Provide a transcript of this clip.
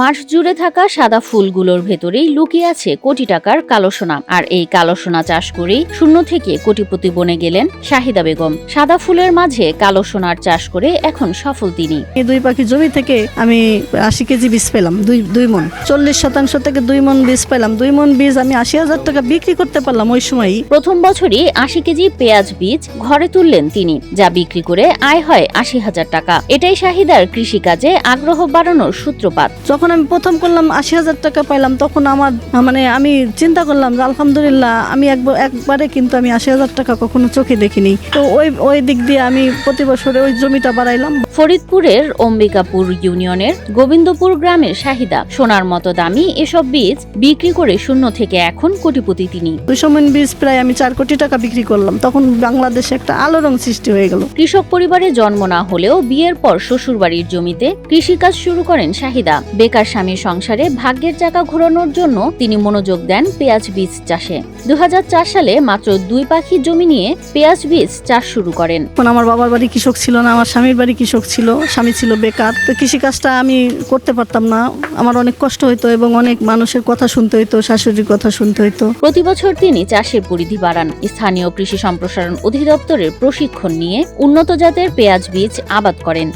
মাঠ জুড়ে থাকা সাদা ফুলগুলোর ভেতরেই লুকিয়ে আছে কোটি টাকার কালো সোনা। আর এই কালো সোনা চাষ করেই শূন্য থেকে কোটিপতি বনে গেলেন শাহিদা বেগম। সাদা ফুলের মাঝে কালো সোনার চাষ করে এখন সফল তিনি। এই 2 পাখি জমি থেকে আমি 80 কেজি বীজ পেলাম, দুই মন। 40% থেকে 2 মন বীজ পেলাম। 2 মন বীজ আমি 80,000 টাকা বিক্রি করতে পারলাম ওই সময়ই। প্রথম বছরই 80 কেজি পেঁয়াজ বীজ ঘরে তুললেন তিনি, যা বিক্রি করে আয় হয় 80,000 টাকা। এটাই শাহিদার কৃষিকাজে আগ্রহ বাড়ানোর সূত্রপাত। যখন আমি প্রথম করলাম 80,000 টাকা পাইলাম, তখন আমার আমি চিন্তা করলাম যে আলহামদুলিল্লাহ, আমি একবারে কিন্তু আমি 80,000 টাকা কখনো চোখে দেখিনি। তো ওই দিক দিয়ে আমি প্রতি বছরে ওই জমিটা বাড়াইলাম। ফরিদপুরের অম্বিকাপুর ইউনিয়নের গোবিন্দপুর গ্রামের শাহিদা সোনার মতো দামি এসব বীজ বিক্রি করে শূন্য থেকে এখন কোটিপতি তিনি। 200 মন বীজ প্রায় আমি 4 কোটি টাকা বিক্রি করলাম। তখন বাংলাদেশে একটা আলোড়ন সৃষ্টি হয়ে গেল। কৃষক পরিবারে জন্ম না হলেও বিয়ের পর শ্বশুরবাড়ির জমিতে কৃষিকাজ শুরু করেন শাহিদা। বেকার স্বামীর সংসারে ভাগ্যের চাকা ঘোরানোর জন্য তিনি মনোযোগ দেন পেঁয়াজ বীজ চাষে। 2004 সালে মাত্র 2 পাখি জমি নিয়ে পেঁয়াজ বীজ চাষ শুরু করেন। আমার বাবার বাড়ি কৃষক ছিল না, আমার স্বামীর বাড়ি কৃষক ছিল, স্বামী ছিল বেকার। তো কৃষিকাজটা আমি করতে পারতাম না, আমার অনেক কষ্ট হইতো এবং অনেক মানুষের কথা শুনতে হইতো, শাশুড়ির কথা শুনতে হইতো। প্রতি বছর তিনি চাষের পরিধি বাড়ান, স্থানীয় কৃষি সম্প্রসারণ অধিদপ্তরের প্রশিক্ষণ নিয়ে উন্নত জাতের পেঁয়াজ বীজ আবাদ করেন।